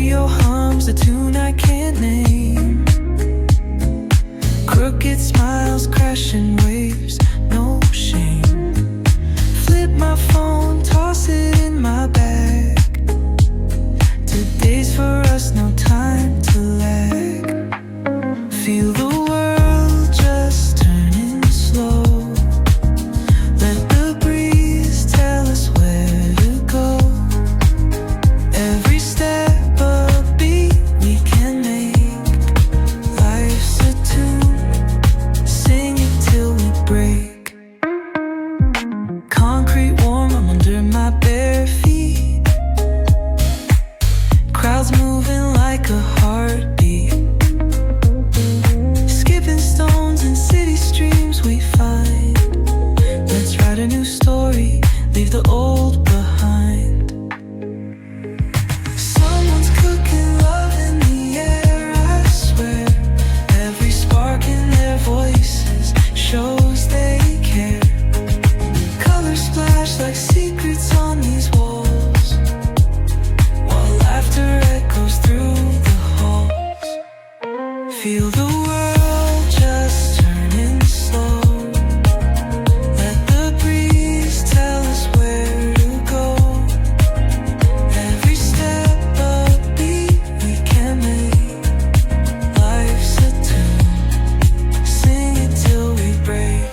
radio hums a tune I can't name. Crooked smiles, crashing waves, no shame. Flip my phone, toss it in my bag. Today's for us, no time to lag. Feel the world just turning slow. Let the breeze tell us where to go. Every step a beat we can make. Life's a tune, sing it till we break. Concrete warm, I'm under my bare feet. Crowds moving like a heartbeat. Skipping stones in city streams we find. Let's write a new story, leave the old behind. Someone's cooking love in the air, I swear. Every spark in their voices shows they care. Colors splash like secrets on these walls, while laughter echoes through the halls. Feel the world just turning slow. Let the breeze tell us where to go. Every step a beat we can make. Life's a tune, sing it till we break.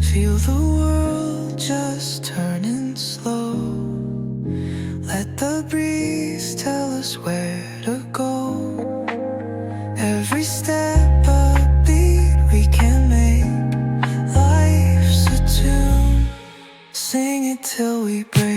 Feel the world just turning slow. Let the breeze tell us where to go. Every step a beat we can make. Life's a tune, sing it till we break.